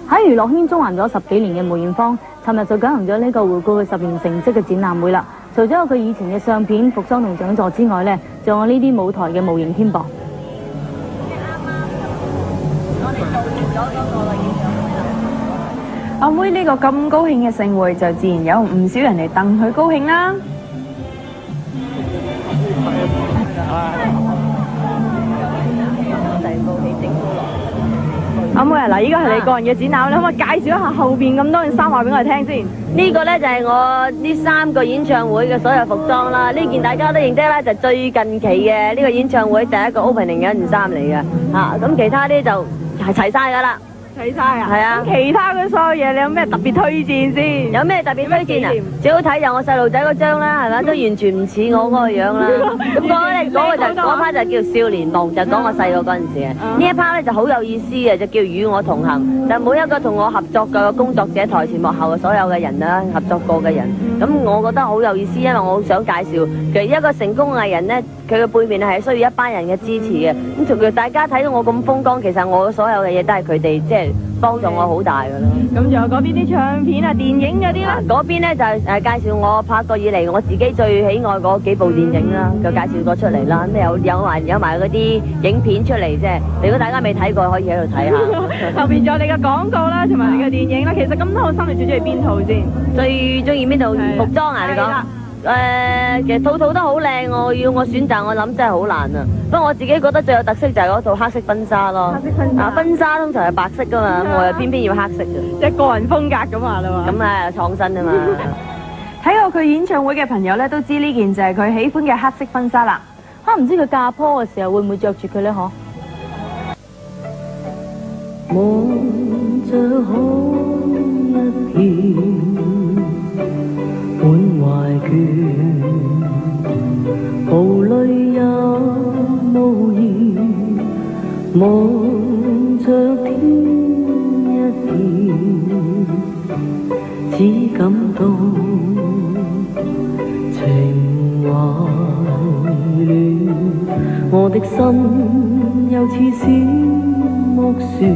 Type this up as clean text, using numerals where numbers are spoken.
喺娛樂圈中環咗10幾年嘅梅艷芳，尋日就舉行咗呢個回顧佢10年成績嘅展覽會啦。除咗有佢以前嘅相片、服裝同獎座之外呢，仲有呢啲舞台嘅模型添噃。阿妹呢個咁高興嘅盛會，就自然有唔少人嚟戥佢高興啦。阿妹啊，嗱，依家係你個人嘅展覽，你可唔可以介紹一下後邊咁多件衫話俾我哋聽先？呢個呢就係我呢3個演唱會嘅所有服裝啦。呢件大家都認得啦，就最近期嘅呢個演唱會第一個 opening 嘅一件衫嚟嘅嚇。咁其他啲就係齊晒㗎啦。睇晒啊！係啊！咁其他嘅所有嘢，你有咩特別推薦先？有咩特別推薦啊？最好睇就我細路仔嗰張啦，係咪？都完全唔似我嗰個樣啦。咁嗰 part 就叫少年夢，就講我細個嗰陣時嘅。呢一 part 咧就好有意思嘅，就叫與我同行。就每一個同我合作嘅工作者，台前幕後嘅所有嘅人啦，合作過嘅人。咁我覺得好有意思，因為我好想介紹，其實一個成功藝人咧，佢嘅背面係需要一班人嘅支持嘅。咁同埋大家睇到我咁風光，其實我所有嘅嘢都係佢哋即係幫助我好大㗎啦。咁仲有嗰邊啲唱片啊、電影嗰啲咧？嗰邊咧就係介紹我拍過以嚟我自己最喜愛嗰幾部電影啦，就介紹過出嚟啦。咁有埋嗰啲影片出嚟，即係如果大家未睇過，可以喺度睇下。後邊仲有你嘅廣告啦，同埋你嘅電影啦。其實咁多套衫，你最中意邊套先？最中意邊套服裝啊？你講？其實套套都好靚，要我選擇，我諗真係好難啊。不過我自己覺得最有特色就係嗰套黑色婚紗咯。黑色婚紗，婚紗通常係白色噶嘛，我又偏偏要黑色嘅。即係個人風格咁話啦嘛。咁啊，創新啊嘛。睇過佢演唱會嘅朋友咧，都知呢件就係佢喜歡嘅黑色婚紗啦。唔知佢嫁坡嘅時候會唔會着住佢呢？嗬？望着好一片滿懷倦，無淚也無言，望着天一片，只感到情懷亂，我的心又似小木船。